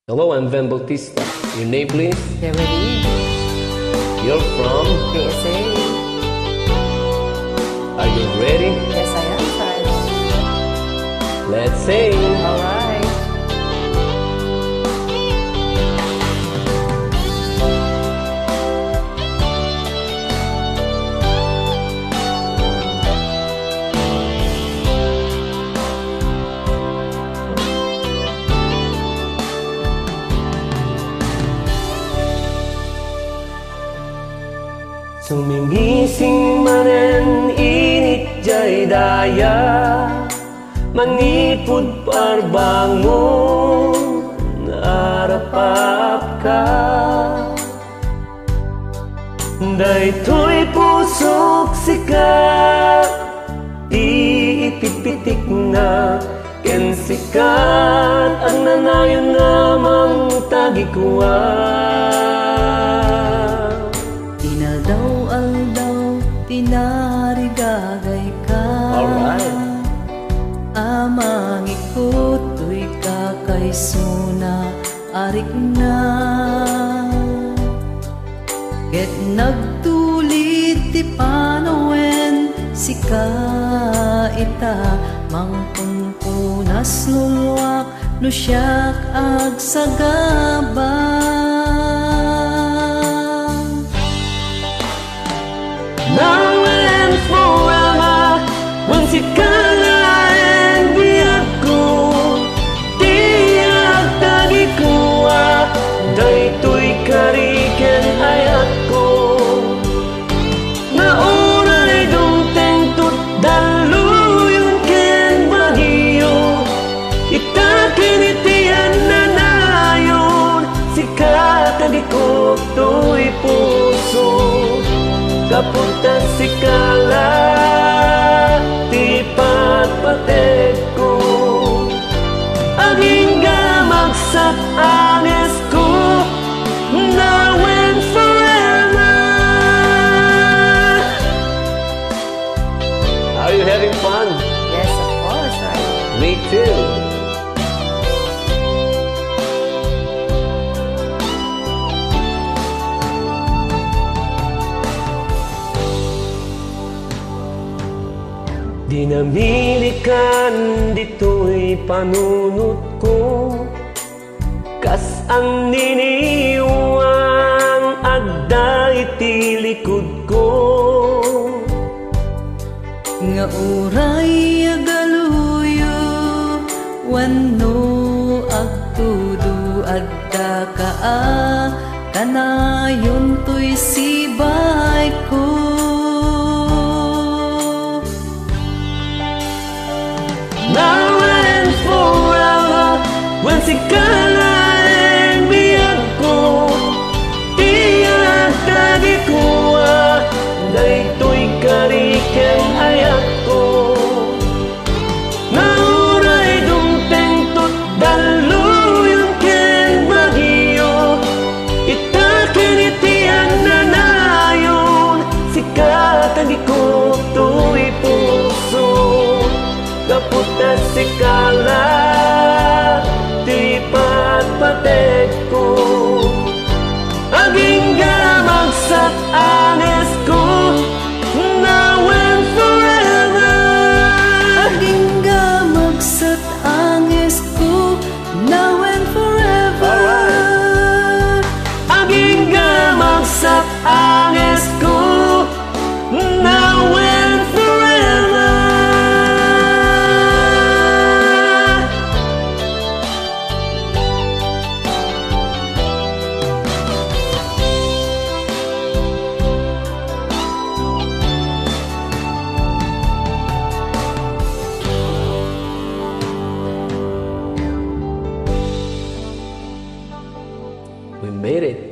Hello, I'm Van Bautista. Your name, please? Geraldine, You're from? PSA. Are you ready? Yes, I am, child. Let's sing. Alright. Sumingising manen init jay daya, manipod parbangon naarapap ka. Daytoy pusok sikat, iipipitik na ken sikat ang nanayon namang tagikuan. Aldaw, tinarigagay ka. Alright. Amang ikuto'y kakaysuna, arik na. Ket nagtulit ti panawen, sika ita, mangpunpunas lulwak, no siyak agsagabang. Now and forever, once you kalain biyak ko, tiyak tagikuha, daytoy kariken ayat ko. Nauray dumteng tut daluyon ken bagiyo, itakin itiyan na nayon, sikat tagikok to'y puso. Kapunta si kala, ti patpatek ko. Aging gamagsak anes ko, now and forever. Are you having fun? Yes, of course, right? Me too. Dinamilikan dito'y panunot ko, kas ang niniwang agda iti likod ko. Nga uray agaluyo, wano agtudu adda kaa, kanayon to'y sibay ko. Now and forever, when si kalain biyag ko, tiyak tagikuha, daytoy kariken ayat ko. Nauray dumteng tut daluyon ken bagiyo, itakin itiyan na nayon, sikat tagikok to'y puso. Kapunta si kala, ti patpatek ko. Aging gamagsak anes ko, now and forever. Aging gamagsak anges ko, now and forever. Aging gamagsak anes ko, now and forever. We made it.